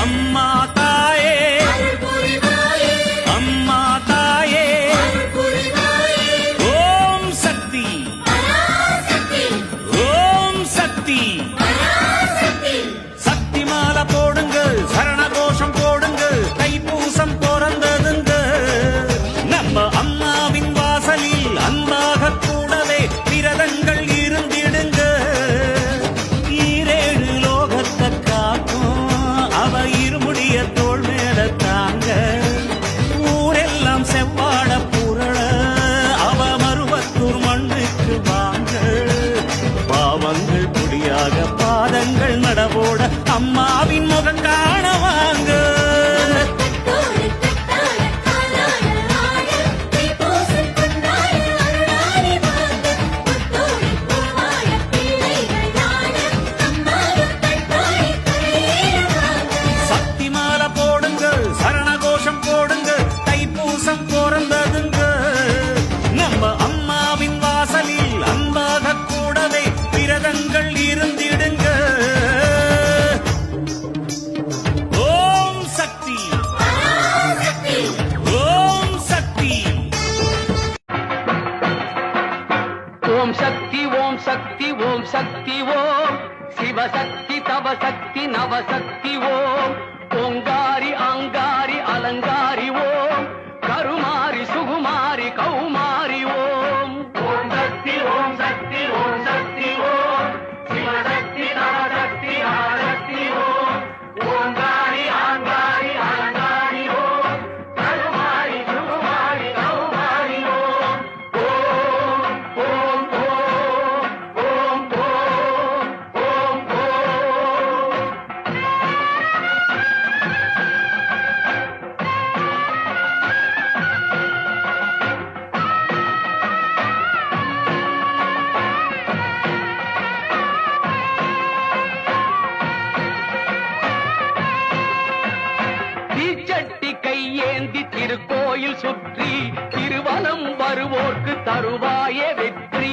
அம்மா தாயே அம்மா தாயே ஓம் சக்தி ஓம் சக்தி சக்தி மாலை போடுங்க சரண கோஷம் போடுங்க தைப்பூசம் பிறந்ததுங்க நம்ம அம்மாவின் வாசலில் அன்பாக கூடவே விரதங்கள் இருந்திடுங்க ஈரேழு லோகத்தை காக்கும் அவ இருமுடிய தோள் மேல தாங்க ஊரெல்லாம் செவ்வாட புரள அவ மருவத்தூர் மண்ணுக்கு வாங்க பாவங்கள் குடியாக பாதங்கள் நடவோட அம்மாவின் முகம் காண வாங்க சக்தி மாலை போடுங்க சரண கோஷம் போடுங்க தைப்பூசம் பிறந்ததுங்க நம்ம அம்மாவின் வாசலில் அன்பாக கூடவே விரதங்கள் இருந்திடுங்க ஓம் சக்தி ஓம் சக்தி ஓம் சக்தி ஓம் சக்தி ஓம் சக்தி ஓம் சிவசக்தி தவசக்தி நவசக்தி ஓம் ஓங்காரி ஆங்காரி அலங்காரி ஓம் கருமாரி சுகுமாரி கௌமாரி ஓம் ஓம் சக்தி ஓம் சக்தி ஓம் சக்தி ஓம் சிவசக்தி நவசக்தி நவசக்தி ஓம் ஓங்காரி ஆங்காரி அலங்காரி ஓம் கருமாரி சுகுமாரி கௌமாரி ஓம் ஓம் ஓம் ஓம் ஓம் ஓம் ஓம் தீச்சட்டி கையேந்தி திருக்கோயில் சுற்றி திருவலம் வருவோர்க்கு தருவாயே வெற்றி